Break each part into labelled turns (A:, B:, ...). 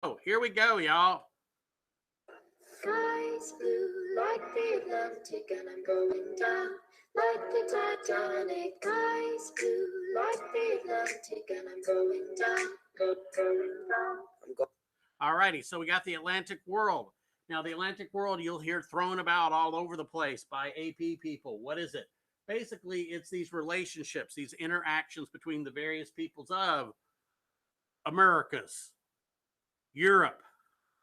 A: Oh, here we go, y'all.
B: Skies blue like the Atlantic, and I'm going down like the Titanic. Skies blue like the Atlantic, and I'm going down, going down.
A: All righty, so we got the Atlantic world. Now, the Atlantic world you'll hear thrown about all over the place by AP people. What is it? Basically, it's these relationships, these interactions between the various peoples of Americas, Europe,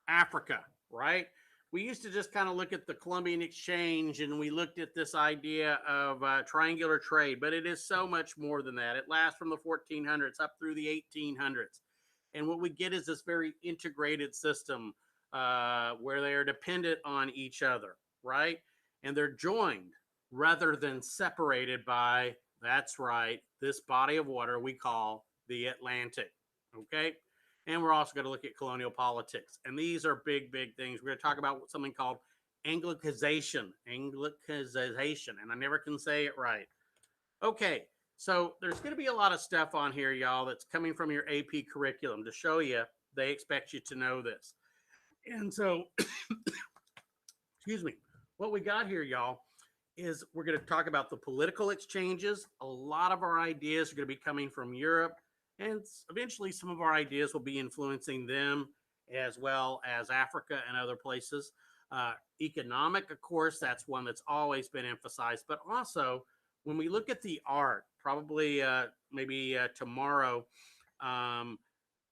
A: Africa, right? We used to just kind of look at the Columbian Exchange and we looked at this idea of triangular trade, but it is so much more than that. It lasts from the 1400s up through the 1800s. And what we get is this very integrated system where they are dependent on each other, right? And they're joined rather than separated by, that's right, this body of water we call the Atlantic, okay? And we're also going to look at colonial politics. And these are big, big things. We're going to talk about something called Anglicization. Anglicization. And I never can say it right. Okay. So there's going to be a lot of stuff on here, y'all, that's coming from your AP curriculum to show you they expect you to know this. And so, excuse me, what we got here, y'all, is we're going to talk about the political exchanges. A lot of our ideas are going to be coming from Europe, and eventually some of our ideas will be influencing them as well as Africa and other places. Economic, of course, that's one that's always been emphasized, but also when we look at the art, probably maybe tomorrow, um,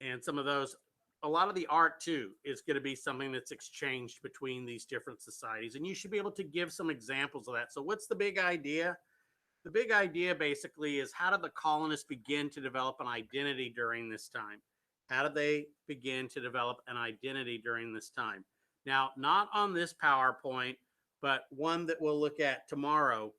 A: and some of those, a lot of the art too is going to be something that's exchanged between these different societies, and you should be able to give some examples of that. So what's the big idea? The big idea basically is, how did the colonists begin to develop an identity during this time? How did they begin to develop an identity during this time? Now, not on this PowerPoint, but one that we'll look at tomorrow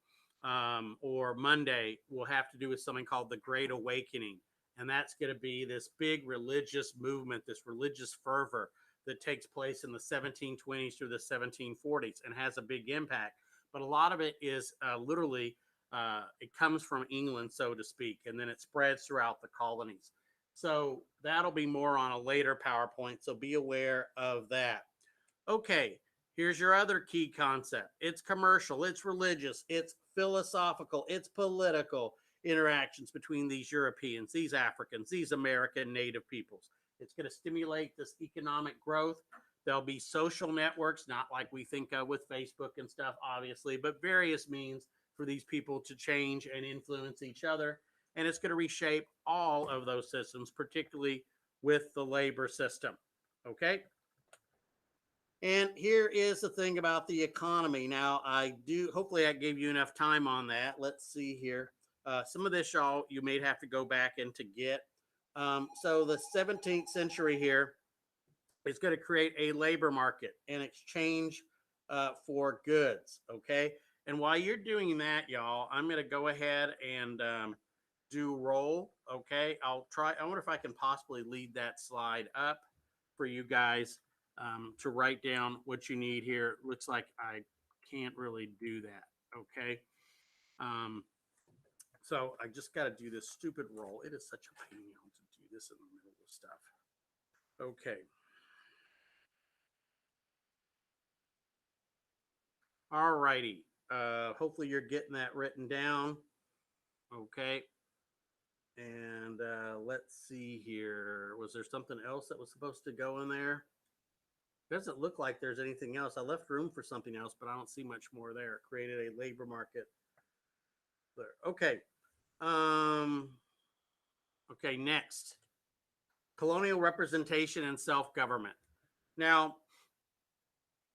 A: or Monday will have to do with something called the Great Awakening. And that's going to be this big religious movement, this religious fervor that takes place in the 1720s through the 1740s and has a big impact. But a lot of it is literally, it comes from England, so to speak, and then it spreads throughout the colonies. So that'll be more on a later PowerPoint, so be aware of that. Okay, here's your other key concept. It's commercial, it's religious, it's philosophical, it's political interactions between these Europeans, these Africans, these American native peoples. It's going to stimulate this economic growth. There'll be social networks, not like we think of with Facebook and stuff, obviously, but various means for these people to change and influence each other. And it's going to reshape all of those systems, particularly with the labor system. Okay. And here is the thing about the economy. Now, hopefully I gave you enough time on that. Let's see here. Some of this, y'all, you may have to go back and to get. So the 17th century here is going to create a labor market and exchange for goods. Okay. And while you're doing that, y'all, I'm going to go ahead and do roll. Okay. I wonder if I can possibly lead that slide up for you guys to write down what you need here. Looks like I can't really do that. Okay. Um, so I just got to do this stupid roll. It is such a pain to do this in the middle of stuff. Okay. All righty. Hopefully you're getting that written down. Okay. And let's see here. Was there something else that was supposed to go in there? Doesn't look like there's anything else. I left room for something else, but I don't see much more there. Created a labor market there. Okay. Um, okay, next. Colonial representation and self-government. Now,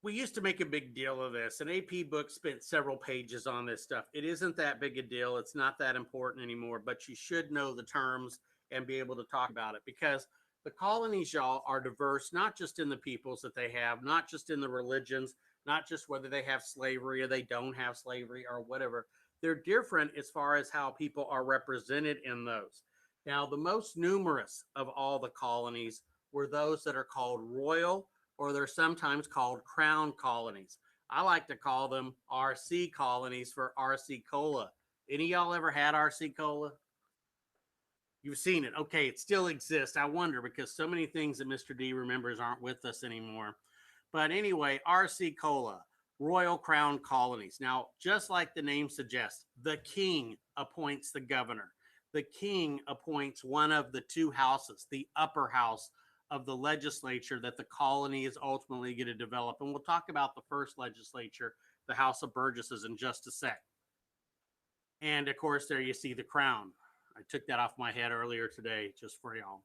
A: we used to make a big deal of this. An AP book spent several pages on this stuff. It isn't that big a deal. It's not that important anymore, but you should know the terms and be able to talk about it, because the colonies, y'all, are diverse, not just in the peoples that they have, not just in the religions, not just whether they have slavery or they don't have slavery or whatever. They're different as far as how people are represented in those. Now, the most numerous of all the colonies were those that are called royal, or they're sometimes called crown colonies. I like to call them RC colonies for RC Cola. Any of y'all ever had RC Cola? You've seen it. Okay, it still exists. I wonder because so many things that Mr. D remembers aren't with us anymore. But anyway, RC Cola, Royal Crown Colonies. Now, just like the name suggests, the king appoints the governor. The king appoints one of the two houses, the upper house of the legislature that the colony is ultimately going to develop. And we'll talk about the first legislature, the House of Burgesses, in just a sec. And of course, there you see the crown. I took that off my head earlier today just for y'all.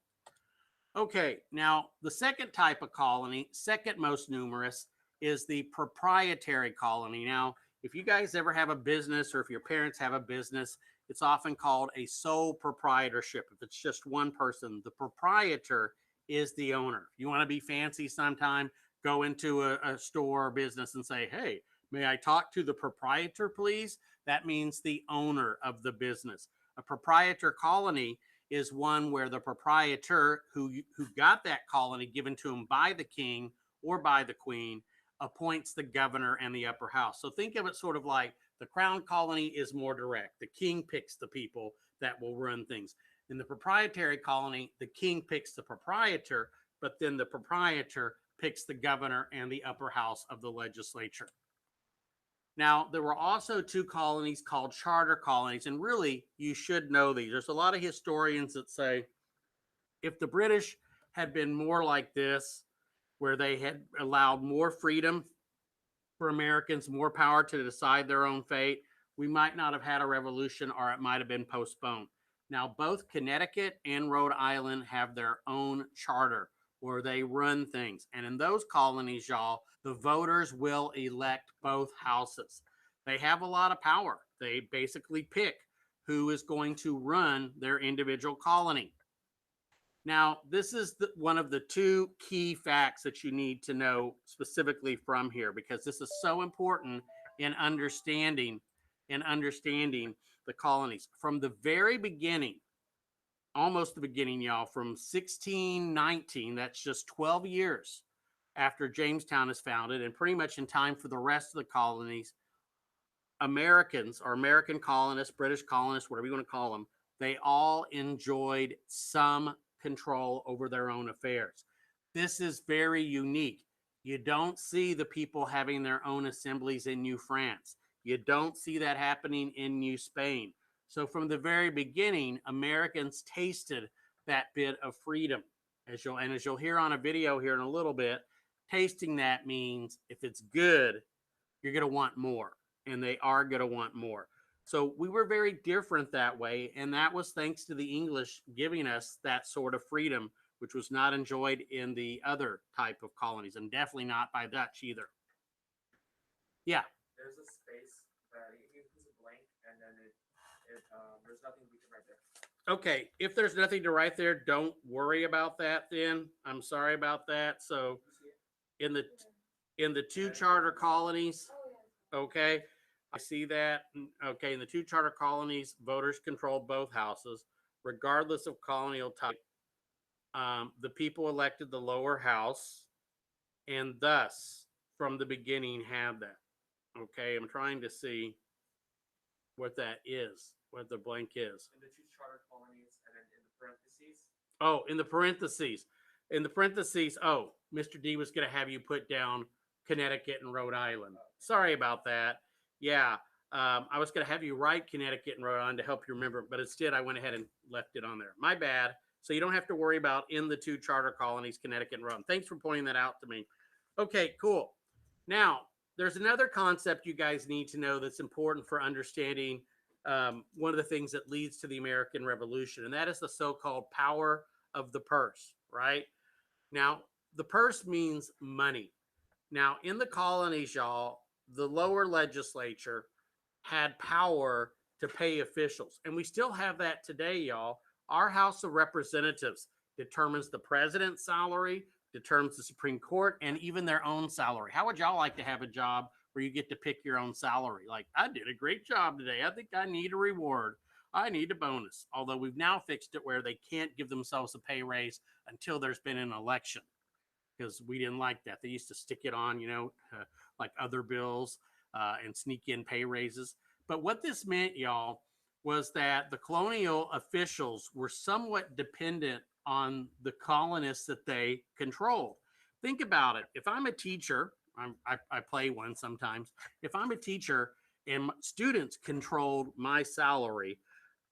A: Okay, now the second type of colony, second most numerous, is the proprietary colony. Now, if you guys ever have a business or if your parents have a business, it's often called a sole proprietorship. If it's just one person, the proprietor is the owner. If you want to be fancy sometime, go into a store or business and say, hey, may I talk to the proprietor, please? That means the owner of the business. A proprietor colony is one where the proprietor who got that colony given to him by the king or by the queen appoints the governor and the upper house. So think of it sort of like the crown colony is more direct. The king picks the people that will run things. In the proprietary colony, the king picks the proprietor, but then the proprietor picks the governor and the upper house of the legislature. Now, there were also two colonies called charter colonies, and really, you should know these. There's a lot of historians that say if the British had been more like this, where they had allowed more freedom for Americans, more power to decide their own fate, we might not have had a revolution or it might have been postponed. Now, both Connecticut and Rhode Island have their own charter where they run things. And in those colonies, y'all, the voters will elect both houses. They have a lot of power. They basically pick who is going to run their individual colony. Now, this is one of the two key facts that you need to know specifically from here, because this is so important in understanding the colonies. From the very beginning, almost the beginning, y'all, from 1619, that's just 12 years after Jamestown is founded, and pretty much in time for the rest of the colonies, Americans or American colonists, British colonists, whatever you want to call them, they all enjoyed some control over their own affairs. This is very unique. You don't see the people having their own assemblies in New France. You don't see that happening in New Spain. So from the very beginning, Americans tasted that bit of freedom. As you'll hear on a video here in a little bit, tasting that means if it's good, you're going to want more, and they are going to want more. So we were very different that way, and that was thanks to the English giving us that sort of freedom, which was not enjoyed in the other type of colonies, and definitely not by Dutch either. Yeah.
C: There's a space that it's a blank, and then there's nothing we can write there.
A: Okay, if there's nothing to write there, don't worry about that then. I'm sorry about that. So in the two charter colonies, okay, I see that. Okay, in the two charter colonies, voters controlled both houses, regardless of colonial type. The people elected the lower house, and thus, from the beginning, had that. Okay, I'm trying to see what that is, what the blank is.
C: In the two charter colonies, and then in the parentheses.
A: Oh, in the parentheses. In the parentheses, oh, Mr. D was going to have you put down Connecticut and Rhode Island. Sorry about that. Yeah, I was going to have you write Connecticut and Rhode Island to help you remember, but instead I went ahead and left it on there. My bad. So you don't have to worry about in the two charter colonies, Connecticut and Rhode Island. Thanks for pointing that out to me. Okay, cool. Now, there's another concept you guys need to know that's important for understanding one of the things that leads to the American Revolution, and that is the so-called power of the purse, right? Now, the purse means money. Now, in the colonies, y'all, the lower legislature had power to pay officials, and we still have that today, y'all. Our House of Representatives determines the president's salary, determines the Supreme Court, and even their own salary. How would y'all like to have a job where you get to pick your own salary? Like, I did a great job today. I think I need a reward. I need a bonus. Although we've now fixed it where they can't give themselves a pay raise until there's been an election, because we didn't like that. They used to stick it on, like other bills and sneak in pay raises. But what this meant, y'all, was that the colonial officials were somewhat dependent on the colonists that they controlled. Think about it. If I'm a teacher, I play one sometimes. If I'm a teacher and students controlled my salary,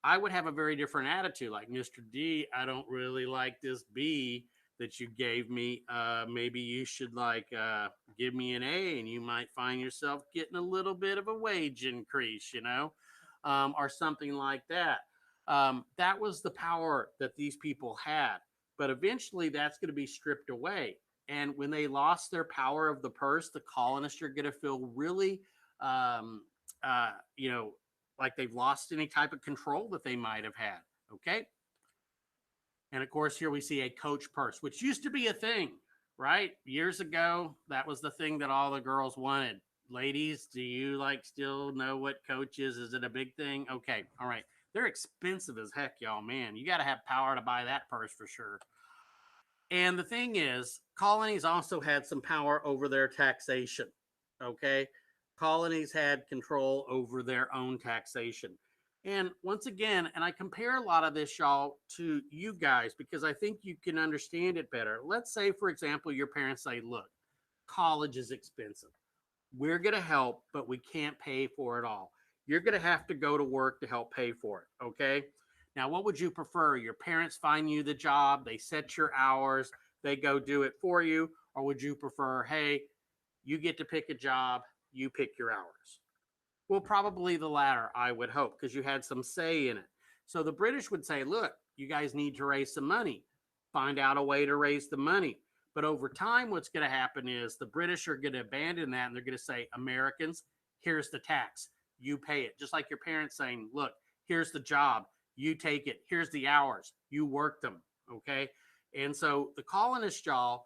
A: I would have a very different attitude. Like, Mr. D, I don't really like this B that you gave me. Maybe you should give me an A, and you might find yourself getting a little bit of a wage increase, or something like that. That was the power that these people had. But eventually that's going to be stripped away. And when they lost their power of the purse, the colonists are going to feel really, um, uh, you know, like they've lost any type of control that they might have had. Okay. And of course, here we see a coach purse, which used to be a thing, right? Years ago, that was the thing that all the girls wanted. Ladies, do you still know what coach is? Is it a big thing? Okay. All right. They're expensive as heck, y'all. Man, you got to have power to buy that purse for sure. And the thing is, colonies also had some power over their taxation. Okay. Colonies had control over their own taxation. And once again, and I compare a lot of this, y'all, to you guys because I think you can understand it better. Let's say, for example, your parents say, look, college is expensive. We're going to help, but we can't pay for it all. You're going to have to go to work to help pay for it. Okay. Now, what would you prefer? Your parents find you the job, they set your hours, they go do it for you? Or would you prefer, hey, you get to pick a job, you pick your hours? Well, probably the latter, I would hope, because you had some say in it. So the British would say, look, you guys need to raise some money. Find out a way to raise the money. But over time, what's going to happen is the British are going to abandon that and they're going to say, Americans, here's the tax. You pay it. Just like your parents saying, look, here's the job. You take it. Here's the hours. You work them. Okay. And so the colonists, y'all,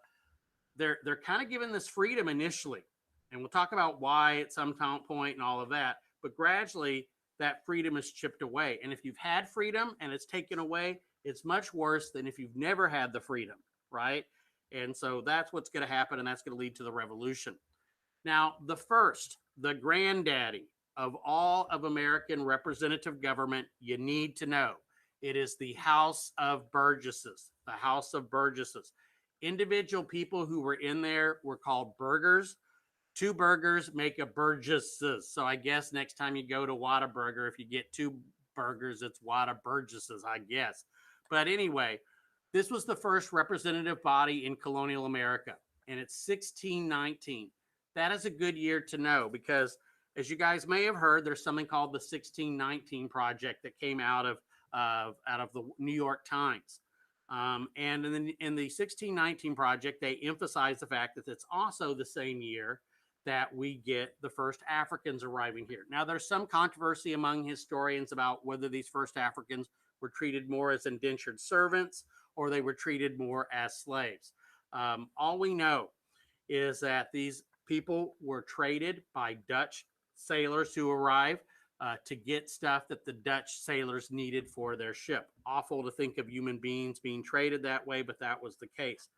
A: they're kind of given this freedom initially. And we'll talk about why at some point and all of that. But gradually, that freedom is chipped away. And if you've had freedom and it's taken away, it's much worse than if you've never had the freedom, right? And so that's what's going to happen, and that's going to lead to the revolution. Now, the granddaddy of all of American representative government, you need to know. It is the House of Burgesses. The House of Burgesses. Individual people who were in there were called burghers. Two burgers make a Burgesses. So I guess next time you go to Whataburger, if you get two burgers, it's Whataburgesses, I guess. But anyway, this was the first representative body in colonial America, and it's 1619. That is a good year to know because, as you guys may have heard, there's something called the 1619 Project that came out of the New York Times. And in the 1619 Project, they emphasize the fact that it's also the same year that we get the first Africans arriving here. Now, there's some controversy among historians about whether these first Africans were treated more as indentured servants or they were treated more as slaves. All we know is that these people were traded by Dutch sailors who arrived to get stuff that the Dutch sailors needed for their ship. Awful to think of human beings being traded that way, but that was the case.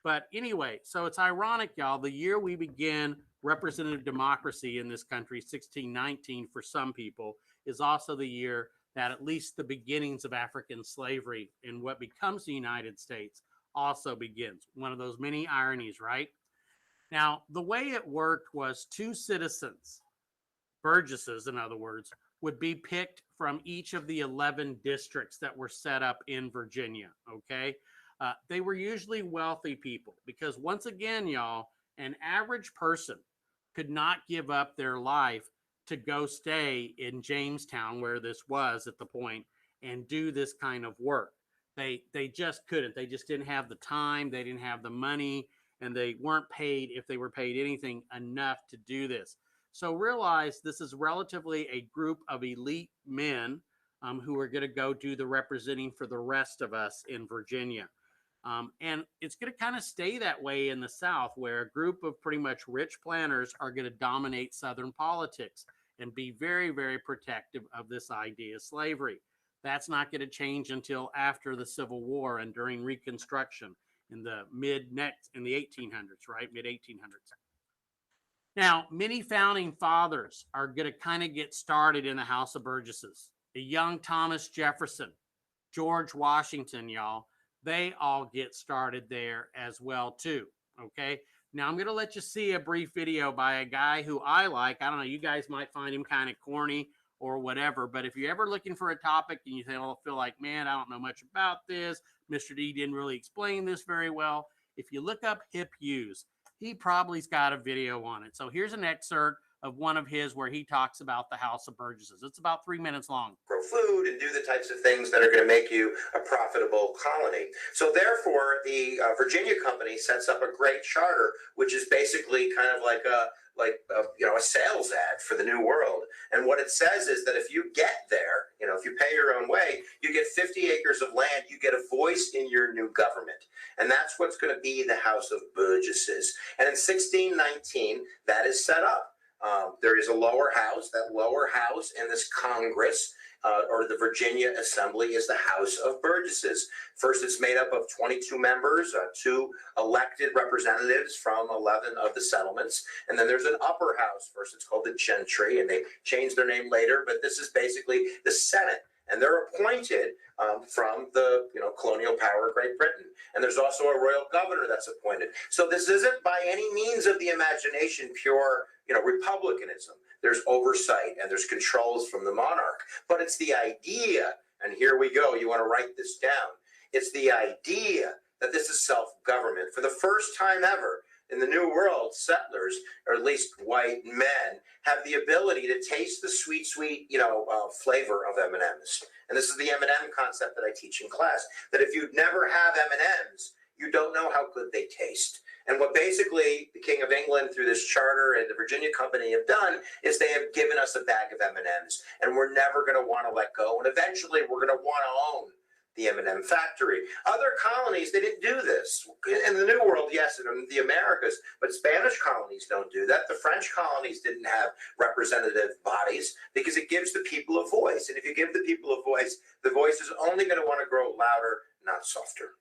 A: But anyway, so it's ironic, y'all, the year we begin representative democracy in this country, 1619 for some people, is also the year that at least the beginnings of African slavery in what becomes the United States also begins. One of those many ironies, right? Now, the way it worked was two citizens, burgesses, in other words, would be picked from each of the 11 districts that were set up in Virginia, okay? They were usually wealthy people because, once again, y'all, an average person could not give up their life to go stay in Jamestown, where this was at the point, and do this kind of work. They just couldn't. They just didn't have the time. They didn't have the money, and they weren't paid, if they were paid anything, enough to do this. So realize this is relatively a group of elite men who are going to go do the representing for the rest of us in Virginia. And it's going to kind of stay that way in the South, where a group of pretty much rich planters are going to dominate Southern politics and be very, very protective of this idea of slavery. That's not going to change until after the Civil War and during Reconstruction in the in the 1800s, right? Mid 1800s. Now, many founding fathers are going to kind of get started in the House of Burgesses. a young Thomas Jefferson, George Washington, y'all. They all get started there as well too. Okay. Now I'm gonna let you see a brief video by a guy who I like. I don't know, you guys might find him kind of corny or whatever, but if you're ever looking for a topic and you feel like, man, I don't know much about this, Mr. D didn't really explain this very well. If you look up hip use, he probably's got a video on it. So here's an excerpt of one of his where he talks about the House of Burgesses. It's about 3 minutes long.
D: Grow food and do the types of things that are going to make you a profitable colony. So therefore, the Virginia Company sets up a great charter, which is basically kind of like a sales ad for the New World. And what it says is that if you get there, if you pay your own way, you get 50 acres of land, you get a voice in your new government. And that's what's going to be the House of Burgesses. And in 1619, that is set up. There is a lower house. That lower house in this Congress, or the Virginia Assembly, is the House of Burgesses. First, it's made up of 22 members, 2 elected representatives from 11 of the settlements. And then there's an upper house. First, it's called the Gentry, and they changed their name later, but this is basically the Senate. And they're appointed from the colonial power of Great Britain. And there's also a royal governor that's appointed. So this isn't by any means of the imagination pure republicanism. There's oversight and there's controls from the monarch. But it's the idea, and here we go, you want to write this down. It's the idea that this is self-government. For the first time ever in the New World, settlers, or at least white men, have the ability to taste the sweet, flavor of M&Ms. And this is the M&M concept that I teach in class, that if you never have M&Ms, you don't know how good they taste. And what basically the King of England, through this charter, and the Virginia Company have done is they have given us a bag of M&Ms, and we're never going to want to let go. And eventually we're going to want to own the M&M factory. Other colonies, they didn't do this. In the New World, yes, in the Americas, but Spanish colonies don't do that. The French colonies didn't have representative bodies because it gives the people a voice. And if you give the people a voice, the voice is only going to want to grow louder, not softer.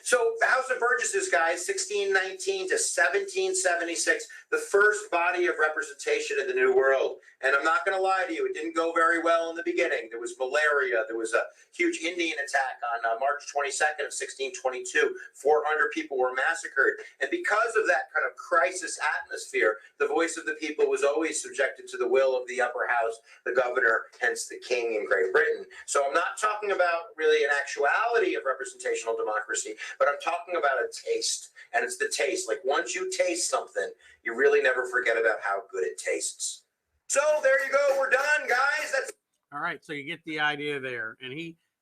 D: So the House of Burgesses, guys, 1619 to 1776, the first body of representation in the New World. And I'm not going to lie to you, it didn't go very well in the beginning. There was malaria. There was a huge Indian attack on March 22nd of 1622. 400 people were massacred. And because of that kind of crisis atmosphere, the voice of the people was always subjected to the will of the upper house, the governor, hence the king in Great Britain. So I'm not talking about really an actuality of representational democracy, but I'm talking about a taste. And it's the taste. Like once you taste something, you really never forget about how good it tastes. So there you go. We're done, guys. That's
A: all right. So you get the idea there. And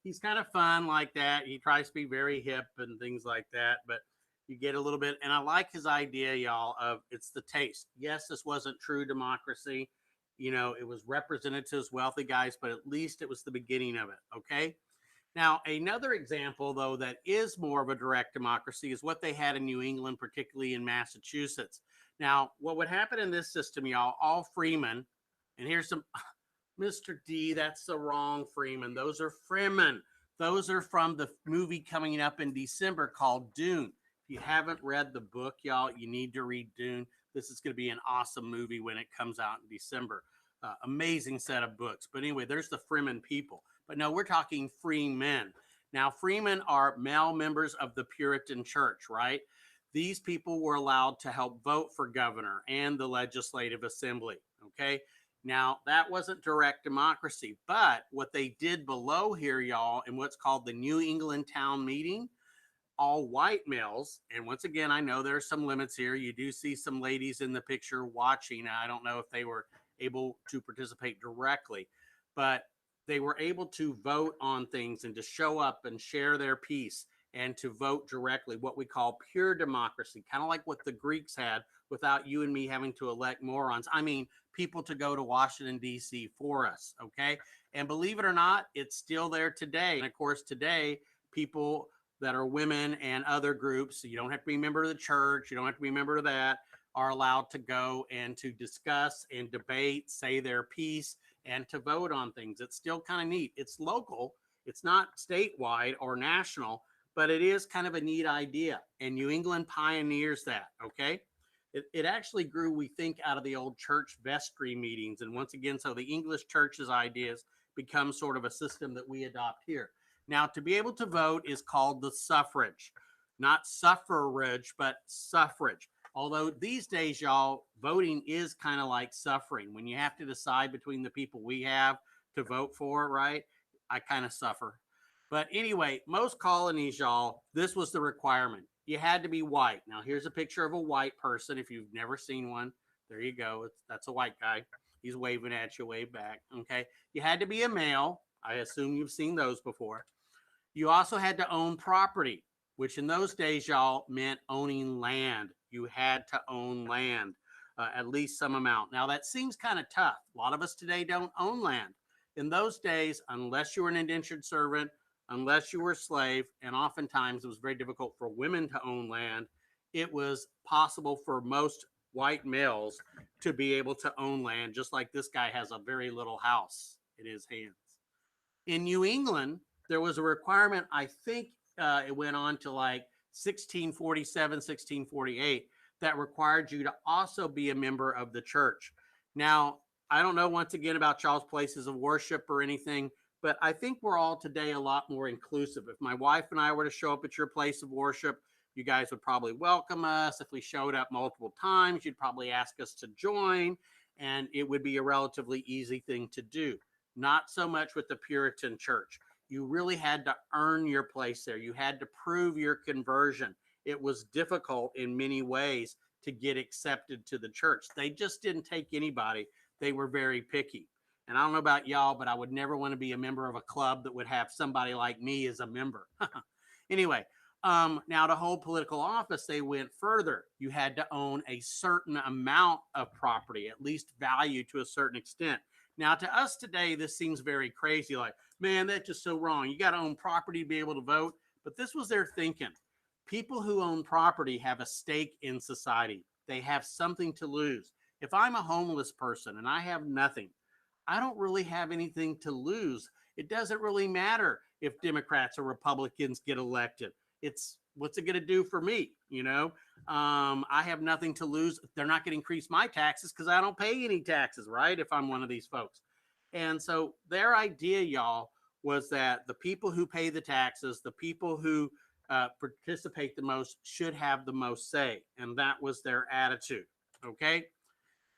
A: he's kind of fun like that. He tries to be very hip and things like that, but you get a little bit. And I like his idea, y'all, of it's the taste. Yes, this wasn't true democracy. It was representatives, wealthy guys, but at least it was the beginning of it. Okay. Now, another example, though, that is more of a direct democracy is what they had in New England, particularly in Massachusetts. Now, what would happen in this system, y'all, all freemen, and here's some, Mr. D, that's the wrong freemen. Those are freemen. Those are from the movie coming up in December called Dune. If you haven't read the book, y'all, you need to read Dune. This is going to be an awesome movie when it comes out in December. Amazing set of books. But anyway, there's the freemen people. But no, we're talking free men. Now, freemen are male members of the Puritan church, right? These people were allowed to help vote for governor and the legislative assembly, okay? Now, that wasn't direct democracy, but what they did below here, y'all, in what's called the New England Town Meeting, all white males, and once again, I know there are some limits here. You do see some ladies in the picture watching. I don't know if they were able to participate directly, but they were able to vote on things and to show up and share their piece and to vote directly, what we call pure democracy, kind of like what the Greeks had without you and me having to elect morons. I mean, people to go to Washington, D.C. for us, okay? And believe it or not, it's still there today. And of course, today, people that are women and other groups, so you don't have to be a member of the church, you don't have to be a member of that, are allowed to go and to discuss and debate, say their piece, and to vote on things. It's still kind of neat. It's local. It's not statewide or national, but it is kind of a neat idea. And New England pioneers that, okay? It actually grew, we think, out of the old church vestry meetings. And once again, so the English church's ideas become sort of a system that we adopt here. Now, to be able to vote is called the suffrage, not suffrage, but suffrage. Although these days, y'all, voting is kind of like suffering. When you have to decide between the people we have to vote for, right? I kind of suffer. But anyway, most colonies, y'all, this was the requirement. You had to be white. Now, here's a picture of a white person. If you've never seen one, there you go. That's a white guy. He's waving at you, wave back. Okay. You had to be a male. I assume you've seen those before. You also had to own property, which in those days, y'all, meant owning land. You had to own land, at least some amount. Now, that seems kind of tough. A lot of us today don't own land. In those days, unless you were an indentured servant, unless you were a slave, and oftentimes it was very difficult for women to own land, it was possible for most white males to be able to own land, just like this guy has a very little house in his hands. In New England, there was a requirement, I think it went on to like 1647, 1648, that required you to also be a member of the church. Now, I don't know once again about y'all's places of worship or anything, but I think we're all today a lot more inclusive. If my wife and I were to show up at your place of worship, you guys would probably welcome us. If we showed up multiple times, you'd probably ask us to join, and it would be a relatively easy thing to do. Not so much with the Puritan church. You really had to earn your place there. You had to prove your conversion. It was difficult in many ways to get accepted to the church. They just didn't take anybody. They were very picky. And I don't know about y'all, but I would never want to be a member of a club that would have somebody like me as a member. Anyway, now to hold political office, they went further. You had to own a certain amount of property, at least value to a certain extent. Now, to us today, this seems very crazy. Like, man, that's just so wrong. You got to own property to be able to vote. But this was their thinking. People who own property have a stake in society. They have something to lose. If I'm a homeless person and I have nothing, I don't really have anything to lose. It doesn't really matter if Democrats or Republicans get elected. It's what's it going to do for me? You know, I have nothing to lose. They're not going to increase my taxes because I don't pay any taxes, right? If I'm one of these folks. And so their idea, y'all, was that the people who pay the taxes, the people who participate the most should have the most say. And that was their attitude. Okay.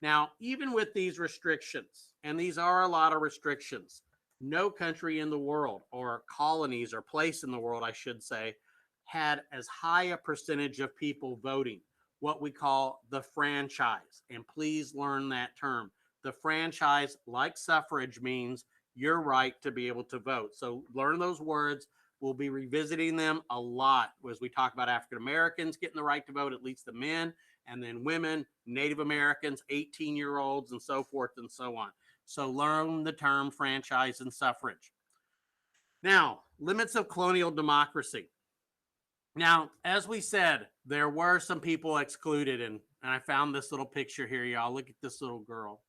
A: Now, even with these restrictions, and these are a lot of restrictions, no country in the world, or colonies or place in the world, I should say, had as high a percentage of people voting, what we call the franchise. And please learn that term. The franchise, like suffrage, means your right to be able to vote. So learn those words. We'll be revisiting them a lot as we talk about African Americans getting the right to vote, at least the men, and then women, Native Americans, 18-year-olds, and so forth and so on. So learn the term franchise and suffrage. Now, limits of colonial democracy. Now, as we said, there were some people excluded, and I found this little picture here, y'all. Look at this little girl.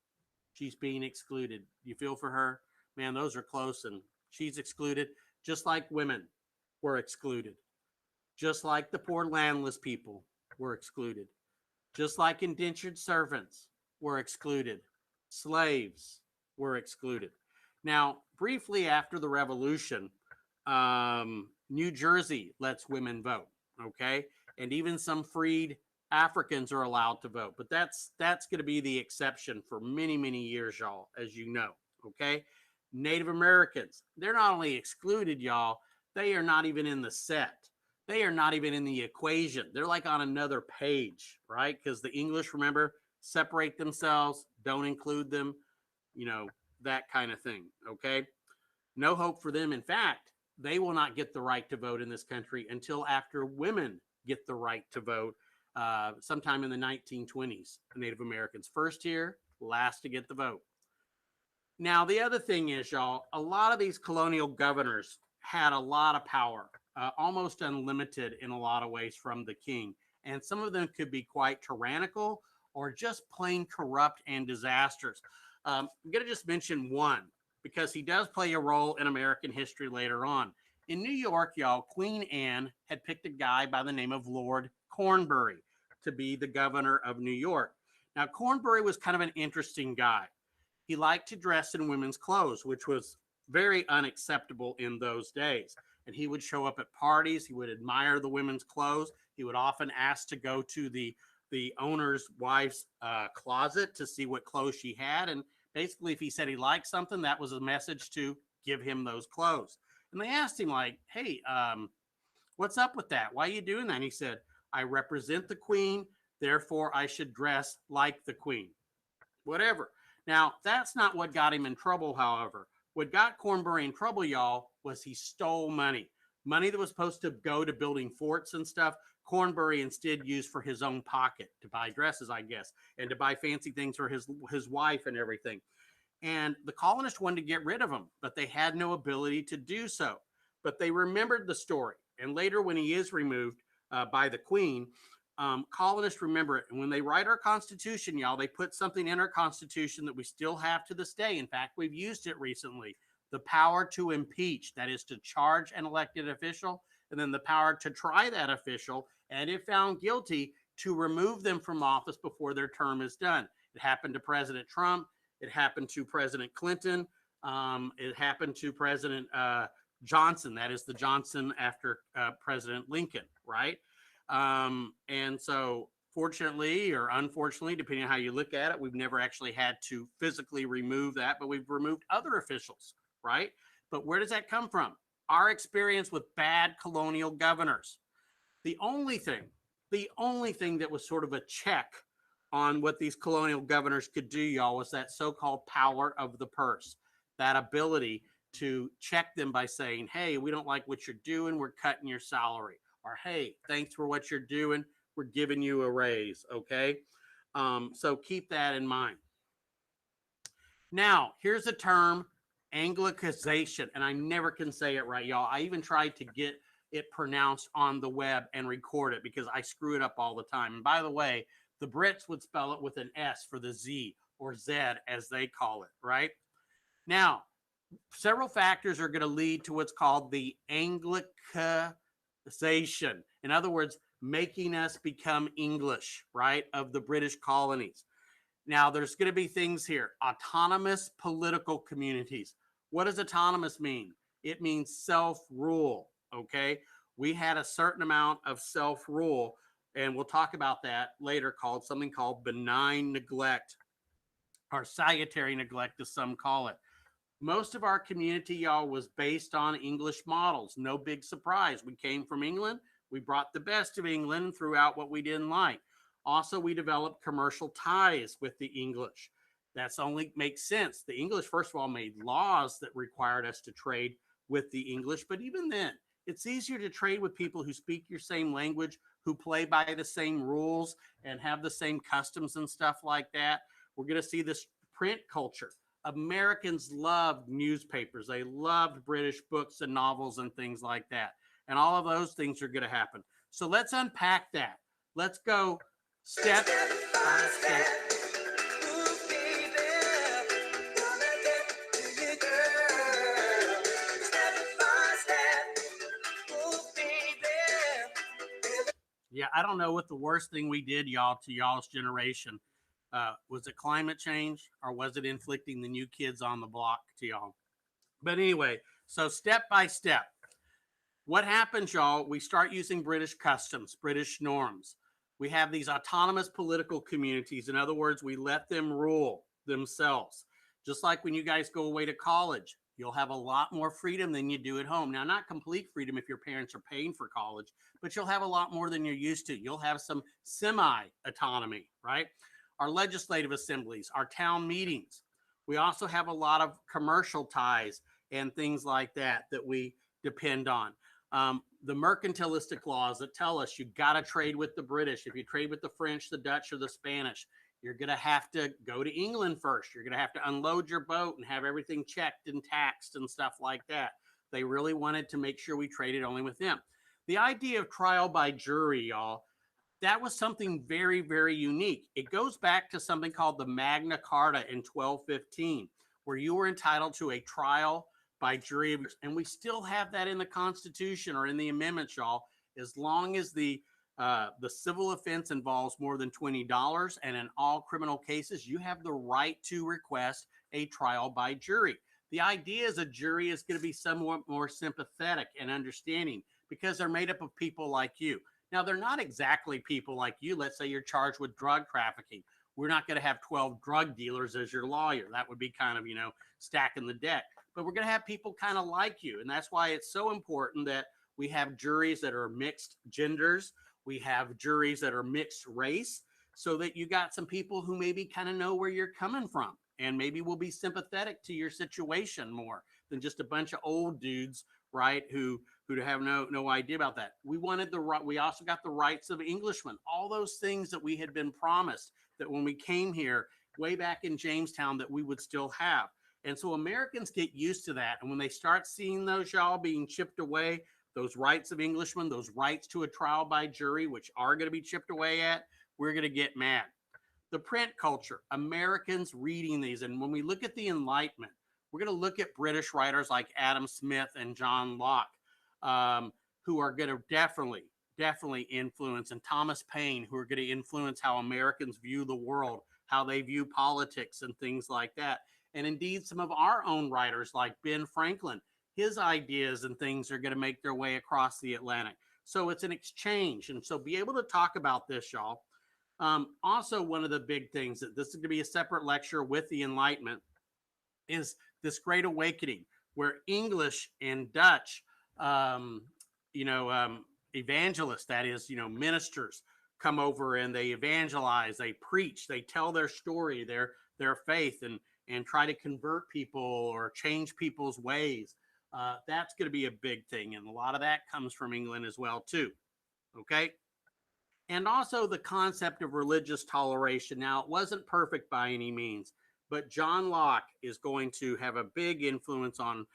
A: She's being excluded. You feel for her? Man, those are close, and she's excluded, just like women were excluded, just like the poor landless people were excluded, just like indentured servants were excluded, slaves were excluded. Now, briefly after the revolution, New Jersey lets women vote, okay? And even some freed Africans are allowed to vote, but that's going to be the exception for many, many years, y'all, as you know, okay? Native Americans, they're not only excluded, y'all, they are not even in the set. They are not even in the equation. They're like on another page, right? Because the English, remember, separate themselves, don't include them, you know, that kind of thing, okay? No hope for them. In fact, they will not get the right to vote in this country until after women get the right to vote sometime in the 1920s. Native Americans first here, last to get the vote. Now, the other thing is, y'all, a lot of these colonial governors had a lot of power, almost unlimited in a lot of ways from the king. And some of them could be quite tyrannical or just plain corrupt and disastrous. I'm going to just mention one because he does play a role in American history later on. In New York, y'all, Queen Anne had picked a guy by the name of Lord Cornbury. to be the governor of New York. Now, Cornbury was kind of an interesting guy. He liked to dress in women's clothes, which was very unacceptable in those days. And he would show up at parties. He would admire the women's clothes. He would often ask to go to the owner's wife's closet to see what clothes she had. And basically, if he said he liked something, that was a message to give him those clothes. And they asked him, like, hey, what's up with that? Why are you doing that? And he said, I represent the queen, therefore I should dress like the queen. Whatever. Now, that's not what got him in trouble, however. What got Cornbury in trouble, y'all, was he stole money. Money that was supposed to go to building forts and stuff, Cornbury instead used for his own pocket to buy dresses, I guess, and to buy fancy things for his wife and everything. And the colonists wanted to get rid of him, but they had no ability to do so. But they remembered the story. And later, when he is removed by the queen, colonists remember it. And when they write our Constitution, y'all, they put something in our Constitution that we still have to this day. In fact, we've used it recently. The power to impeach, that is to charge an elected official, and then the power to try that official, and if found guilty, to remove them from office before their term is done. It happened to President Trump. It happened to President Clinton. It happened to President Johnson. That is the Johnson after President Lincoln, right? And so fortunately or unfortunately, depending on how you look at it, we've never actually had to physically remove that, but we've removed other officials, right? But where does that come from? Our experience with bad colonial governors. The only thing that was sort of a check on what these colonial governors could do, y'all, was that so-called power of the purse, that ability to check them by saying, hey, we don't like what you're doing, we're cutting your salary. Or, hey, thanks for what you're doing, we're giving you a raise, okay? So keep that in mind. Now, here's a term, Anglicization, and I never can say it right, y'all. I even tried to get it pronounced on the web and record it because I screw it up all the time. And by the way, the Brits would spell it with an S for the Z, or Z as they call it, right? Now, several factors are going to lead to what's called the Anglicization. In other words, making us become English, right, of the British colonies. Now, there's going to be things here. Autonomous political communities. What does autonomous mean? It means self-rule, okay? We had a certain amount of self-rule, and we'll talk about that later, called something called benign neglect, or salutary neglect, as some call it. Most of our community, y'all, was based on English models. No big surprise. We came from England. We brought the best of England and threw out what we didn't like. Also, we developed commercial ties with the English. That's only makes sense. The English, first of all, made laws that required us to trade with the English. But even then, it's easier to trade with people who speak your same language, who play by the same rules and have the same customs and stuff like that. We're going to see this print culture. Americans loved newspapers. They loved British books and novels and things like that. And all of those things are going to happen. So let's unpack that. Let's go step by step. Yeah, I don't know what the worst thing we did, y'all, to y'all's generation. Was it climate change, or was it inflicting the new kids on the block to y'all? But anyway, so step by step. What happens, y'all? We start using British customs, British norms. We have these autonomous political communities. In other words, we let them rule themselves. Just like when you guys go away to college, you'll have a lot more freedom than you do at home. Now, not complete freedom if your parents are paying for college, but you'll have a lot more than you're used to. You'll have some semi-autonomy, right? Our legislative assemblies, our town meetings. We also have a lot of commercial ties and things like that that we depend on. The mercantilistic laws that tell us you got to trade with the British. If you trade with the French, the Dutch, or the Spanish, you're going to have to go to England first. You're going to have to unload your boat and have everything checked and taxed and stuff like that. They really wanted to make sure we traded only with them. The idea of trial by jury, y'all, that was something very, very unique. It goes back to something called the Magna Carta in 1215, where you were entitled to a trial by jury. And we still have that in the Constitution or in the amendments, y'all, as long as the The civil offense involves more than $20, and in all criminal cases, you have the right to request a trial by jury. The idea is a jury is going to be somewhat more sympathetic and understanding because they're made up of people like you. Now, they're not exactly people like you. Let's say you're charged with drug trafficking. We're not going to have 12 drug dealers as your lawyer. That would be kind of, stacking the deck. But we're going to have people kind of like you. And that's why it's so important that we have juries that are mixed genders. We have juries that are mixed race, so that you got some people who maybe kind of know where you're coming from and maybe will be sympathetic to your situation more than just a bunch of old dudes, right, who have no idea about that. We also got the rights of Englishmen, all those things that we had been promised that when we came here way back in Jamestown that we would still have. And so Americans get used to that. And when they start seeing those, y'all, being chipped away, those rights of Englishmen, those rights to a trial by jury, which are going to be chipped away at, we're going to get mad. The print culture, Americans reading these. And when we look at the Enlightenment, we're going to look at British writers like Adam Smith and John Locke, who are going to definitely influence, and Thomas Paine, who are going to influence how Americans view the world, how they view politics and things like that. And indeed, some of our own writers like Ben Franklin, his ideas and things are going to make their way across the Atlantic. So it's an exchange. And so be able to talk about this, y'all. Also, one of the big things that this is going to be a separate lecture with the Enlightenment is this Great Awakening, where English and Dutch, evangelists, that is, ministers, come over and they evangelize, they preach, they tell their story, their faith, and try to convert people or change people's ways. That's going to be a big thing. And a lot of that comes from England as well, too. Okay. And also the concept of religious toleration. Now, it wasn't perfect by any means, but John Locke is going to have a big influence on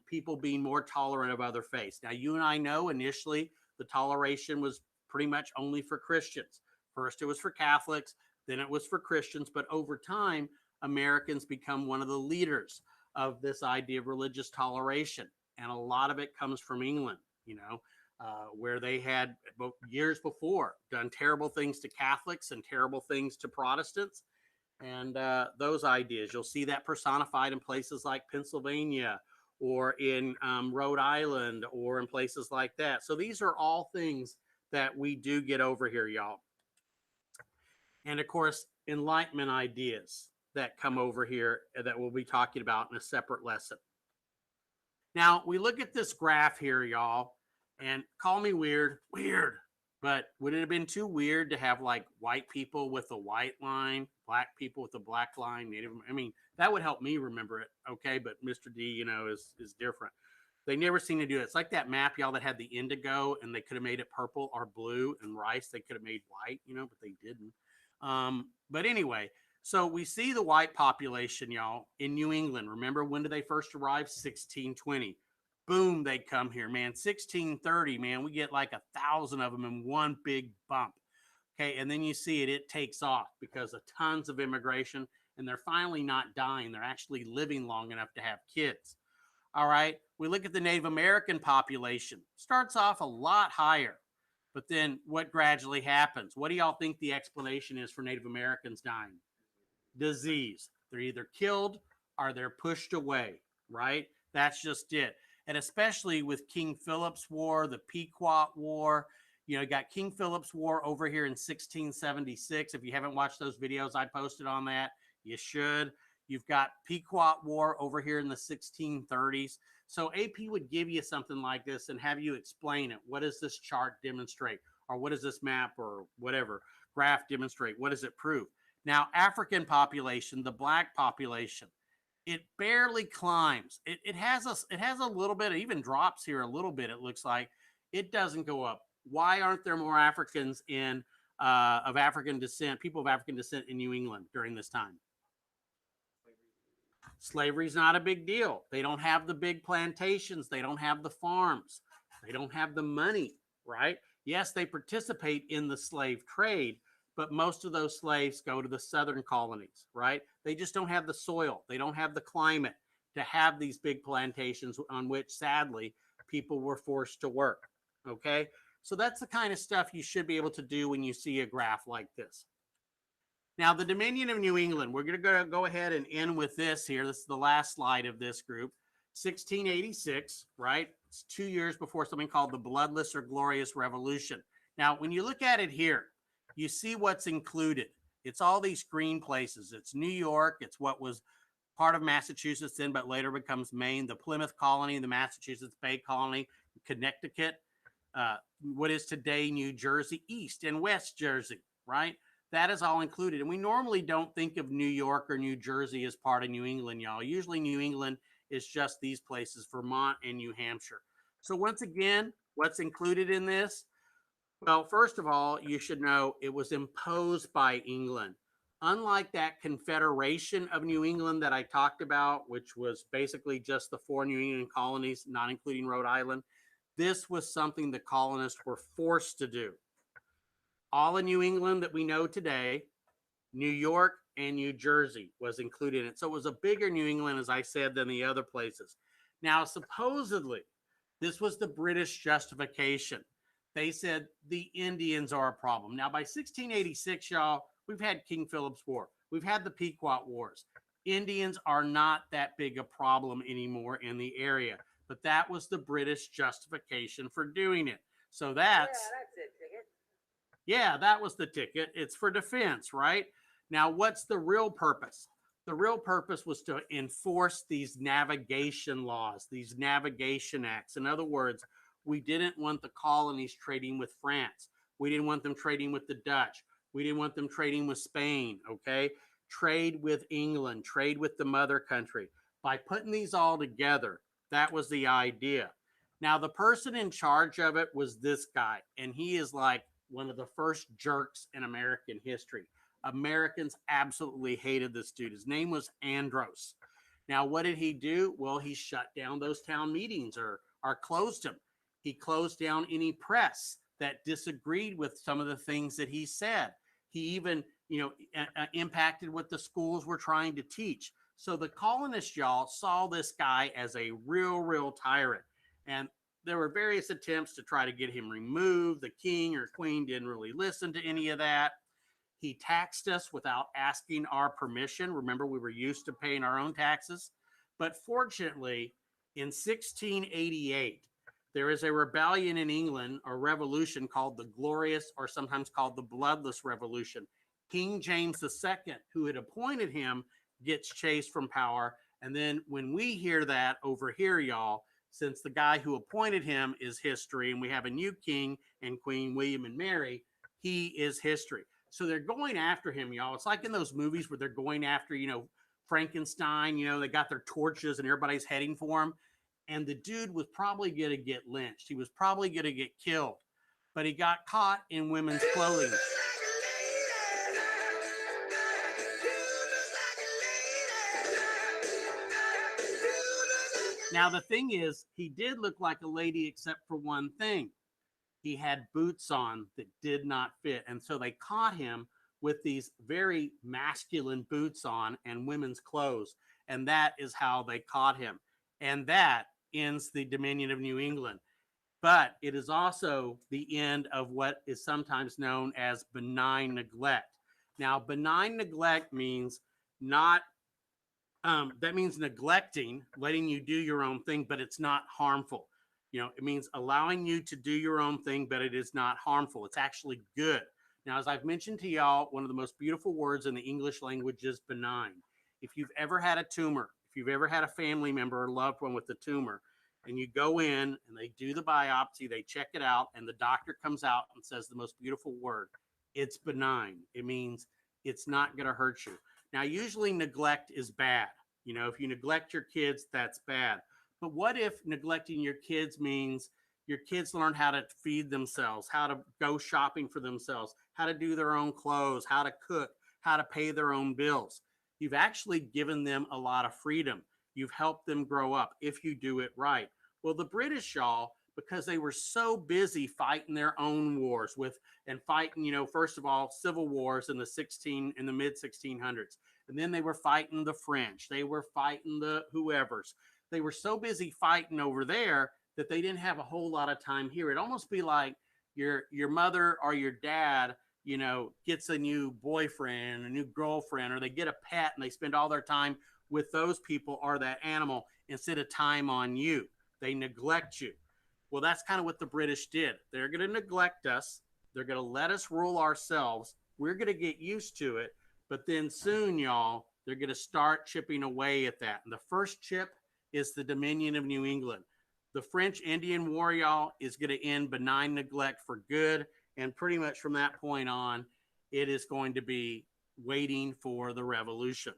A: people being more tolerant of other faiths. Now, you and I know initially the toleration was pretty much only for Christians. First, it was for Catholics, then it was for Christians. But over time, Americans become one of the leaders of this idea of religious toleration. And a lot of it comes from England, where they had years before done terrible things to Catholics and terrible things to Protestants. And those ideas, you'll see that personified in places like Pennsylvania or in Rhode Island or in places like that. So these are all things that we do get over here, y'all. And of course, Enlightenment ideas that come over here that we'll be talking about in a separate lesson. Now, we look at this graph here, y'all, and call me weird, but would it have been too weird to have like white people with a white line, black people with a black line, Native? I mean, that would help me remember it, okay? But Mr. D, is different. They never seem to do it. It's like that map, y'all, that had the indigo, and they could have made it purple or blue, and rice they could have made white, but they didn't. But anyway, so we see the white population, y'all, in New England. Remember, when did they first arrive? 1620. Boom, they come here, man. 1630, man, we get like 1,000 of them in one big bump. Okay, and then you see it takes off because of tons of immigration, and they're finally not dying. They're actually living long enough to have kids. All right, we look at the Native American population. Starts off a lot higher, but then what gradually happens? What do y'all think the explanation is for Native Americans dying? Disease. They're either killed or they're pushed away, right? That's just it. And especially with King Philip's War, the Pequot War, you got King Philip's War over here in 1676. If you haven't watched those videos I posted on that, you should. You've got Pequot War over here in the 1630s. So AP would give you something like this and have you explain it. What does this chart demonstrate? Or what does this map or whatever graph demonstrate? What does it prove? Now, African population, the black population, it barely climbs. It has a little bit, it even drops here a little bit, it looks like. It doesn't go up. Why aren't there more Africans of African descent, people of African descent in New England during this time? Slavery's not a big deal. They don't have the big plantations. They don't have the farms. They don't have the money, right? Yes, they participate in the slave trade, but most of those slaves go to the southern colonies, right? They just don't have the soil. They don't have the climate to have these big plantations on which, sadly, people were forced to work, okay? So that's the kind of stuff you should be able to do when you see a graph like this. Now, the Dominion of New England, we're going to go ahead and end with this here. This is the last slide of this group. 1686, right? It's 2 years before something called the Bloodless or Glorious Revolution. Now, when you look at it here, you see what's included. It's all these green places. It's New York. It's what was part of Massachusetts then, but later becomes Maine, the Plymouth Colony, the Massachusetts Bay Colony, Connecticut, what is today New Jersey, East and West Jersey, right? That is all included. And we normally don't think of New York or New Jersey as part of New England, y'all. Usually New England is just these places, Vermont and New Hampshire. So once again, what's included in this? Well, first of all, you should know it was imposed by England. Unlike that Confederation of New England that I talked about, which was basically just the 4 New England colonies, not including Rhode Island, this was something the colonists were forced to do. All in New England that we know today, New York and New Jersey was included in it. So it was a bigger New England, as I said, than the other places. Now, supposedly, this was the British justification. They said the Indians are a problem. Now, by 1686, y'all, we've had King Philip's War. We've had the Pequot Wars. Indians are not that big a problem anymore in the area. But that was the British justification for doing it. So that's it, ticket. Yeah, that was the ticket. It's for defense, right? Now, what's the real purpose? The real purpose was to enforce these navigation laws, these navigation acts. In other words, we didn't want the colonies trading with France. We didn't want them trading with the Dutch. We didn't want them trading with Spain, okay? Trade with England, trade with the mother country. By putting these all together, that was the idea. Now, the person in charge of it was this guy, and he is like one of the first jerks in American history. Americans absolutely hated this dude. His name was Andros. Now, what did he do? Well, he shut down those town meetings or closed them. He closed down any press that disagreed with some of the things that he said. He even, impacted what the schools were trying to teach. So the colonists, y'all, saw this guy as a real tyrant. And there were various attempts to try to get him removed. The king or queen didn't really listen to any of that. He taxed us without asking our permission. Remember, we were used to paying our own taxes. But fortunately, in 1688, there is a rebellion in England, a revolution called the Glorious, or sometimes called the Bloodless Revolution. King James II, who had appointed him, gets chased from power. And then when we hear that over here, y'all, since the guy who appointed him is history, and we have a new king and queen, William and Mary, he is history. So they're going after him, y'all. It's like in those movies where they're going after, Frankenstein, they got their torches and everybody's heading for him. And the dude was probably going to get lynched. He was probably going to get killed. But he got caught in women's clothing. Now, the thing is, he did look like a lady except for one thing. He had boots on that did not fit. And so they caught him with these very masculine boots on and women's clothes. And that is how they caught him. And that ends the Dominion of New England. But it is also the end of what is sometimes known as benign neglect. Now, benign neglect means that means neglecting, letting you do your own thing, but it's not harmful. It means allowing you to do your own thing, but it is not harmful. It's actually good. Now, as I've mentioned to y'all, one of the most beautiful words in the English language is benign. If you've ever had a tumor, if you've ever had a family member or loved one with a tumor, and you go in and they do the biopsy, they check it out, and the doctor comes out and says the most beautiful word, it's benign. It means it's not going to hurt you. Now, usually neglect is bad. If you neglect your kids, that's bad. But what if neglecting your kids means your kids learn how to feed themselves, how to go shopping for themselves, how to do their own clothes, how to cook, how to pay their own bills? You've actually given them a lot of freedom. You've helped them grow up if you do it right. Well, the British, y'all, because they were so busy fighting their own wars and fighting, first of all, civil wars in the mid 1600s. And then they were fighting the French. They were fighting the whoever's. They were so busy fighting over there that they didn't have a whole lot of time here. It'd almost be like, your mother or your dad, you know, gets a new boyfriend, a new girlfriend, or they get a pet and they spend all their time with those people or that animal instead of time on you. They neglect you. Well, that's kind of what the British did. They're going to neglect us. They're going to let us rule ourselves. We're going to get used to it. But then soon, y'all, they're going to start chipping away at that. And the first chip is the Dominion of New England. The French Indian War, y'all, is going to end benign neglect for good. And pretty much from that point on, it is going to be waiting for the revolution.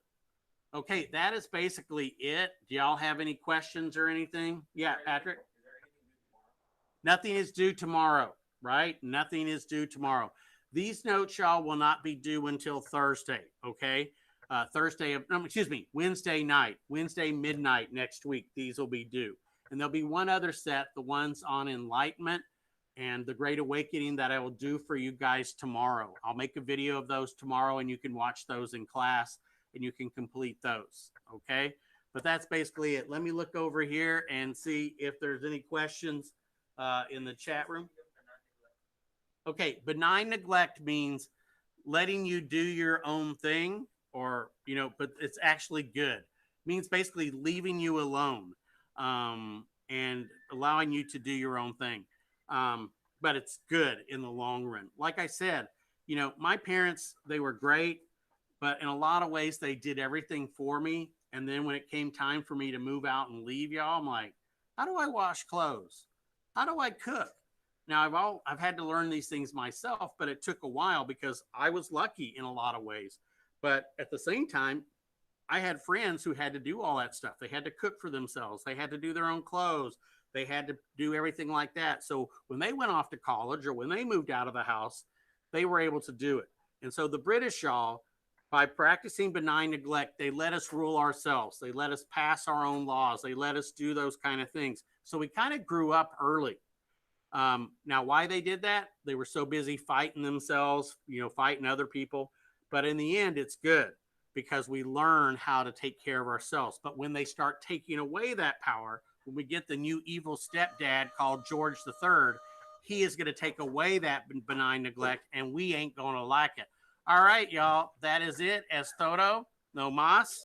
A: Okay, that is basically it. Do y'all have any questions or anything? Yeah, Patrick? Nothing is due tomorrow, right? Nothing is due tomorrow. These notes, y'all, will not be due until Thursday, okay? Wednesday night, Wednesday midnight next week, these will be due. And there'll be one other set, the ones on enlightenment and the Great Awakening, that I will do for you guys tomorrow. I'll make a video of those tomorrow, and you can watch those in class, and you can complete those, okay? But that's basically it. Let me look over here and see if there's any questions in the chat room. Okay, benign neglect means letting you do your own thing, or, you know, but it's actually good. It means basically leaving you alone and allowing you to do your own thing. But it's good in the long run. Like I said, you know, my parents, they were great, but in a lot of ways they did everything for me. And then when it came time for me to move out and leave y'all, I'm like, how do I wash clothes? How do I cook? Now I've had to learn these things myself, but it took a while because I was lucky in a lot of ways. But at the same time, I had friends who had to do all that stuff. They had to cook for themselves. They had to do their own clothes. They had to do everything like that. So when they went off to college or when they moved out of the house, they were able to do it. And so the British, y'all, by practicing benign neglect, they let us rule ourselves. They let us pass our own laws. They let us do those kind of things. So we kind of grew up early. Now, why they did that? They were so busy fighting themselves, you know, fighting other people. But in the end, it's good because we learn how to take care of ourselves. But when they start taking away that power, when we get the new evil stepdad called George III, he is going to take away that benign neglect, and we ain't going to like it. All right, y'all, that is it. Es todo. No mas.